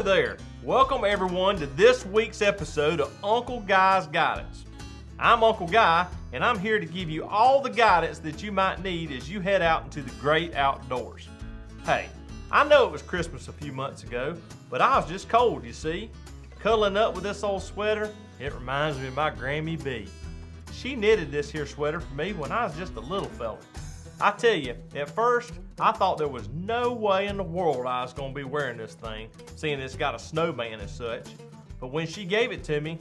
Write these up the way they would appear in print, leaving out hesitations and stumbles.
there. Welcome everyone to this week's episode of Uncle Guy's Guidance. I'm Uncle Guy, and I'm here to give you all the guidance that you might need as you head out into the great outdoors. Hey, I know it was Christmas a few months ago, but I was just cold, you see. Cuddling up with this old sweater, it reminds me of my Grammy B. She knitted this here sweater for me when I was just a little fella. I tell you, at first, I thought there was no way in the world I was going to be wearing this thing, seeing it's got a snowman and such. But when she gave it to me,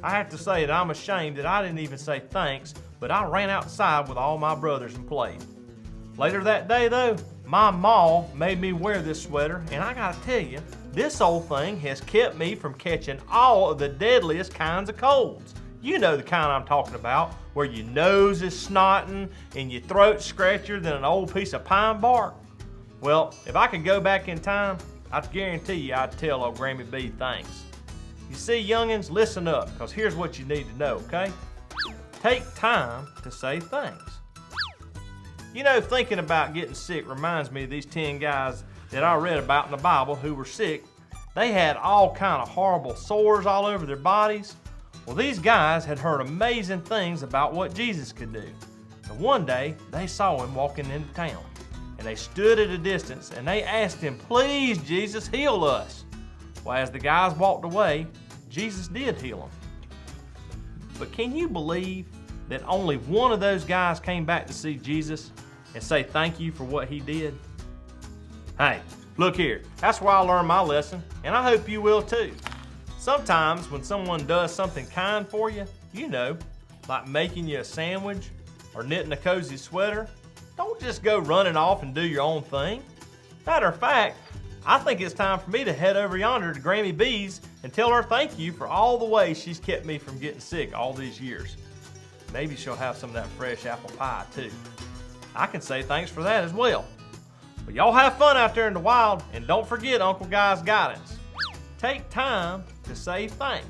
I have to say that I'm ashamed that I didn't even say thanks, but I ran outside with all my brothers and played. Later that day though, my ma made me wear this sweater, and I gotta tell you, this old thing has kept me from catching all of the deadliest kinds of colds. You know the kind I'm talking about, where your nose is snotting and your throat scratchier than an old piece of pine bark. Well, if I could go back in time, I guarantee you I'd tell old Grammy B thanks. You see, youngins, listen up, because here's what you need to know, okay? Take time to say thanks. You know, thinking about getting sick reminds me of these 10 guys that I read about in the Bible who were sick. They had all kind of horrible sores all over their bodies. Well, these guys had heard amazing things about what Jesus could do. And one day, they saw him walking into town. And they stood at a distance and they asked him, "Please, Jesus, heal us." Well, as the guys walked away, Jesus did heal them. But can you believe that only one of those guys came back to see Jesus and say thank you for what he did? Hey, look here, that's where I learned my lesson, and I hope you will too. Sometimes when someone does something kind for you, you know, like making you a sandwich or knitting a cozy sweater, don't just go running off and do your own thing. Matter of fact, I think it's time for me to head over yonder to Grammy B's and tell her thank you for all the ways she's kept me from getting sick all these years. Maybe she'll have some of that fresh apple pie too. I can say thanks for that as well. But y'all have fun out there in the wild, and don't forget Uncle Guy's guidance. Take time to say thanks.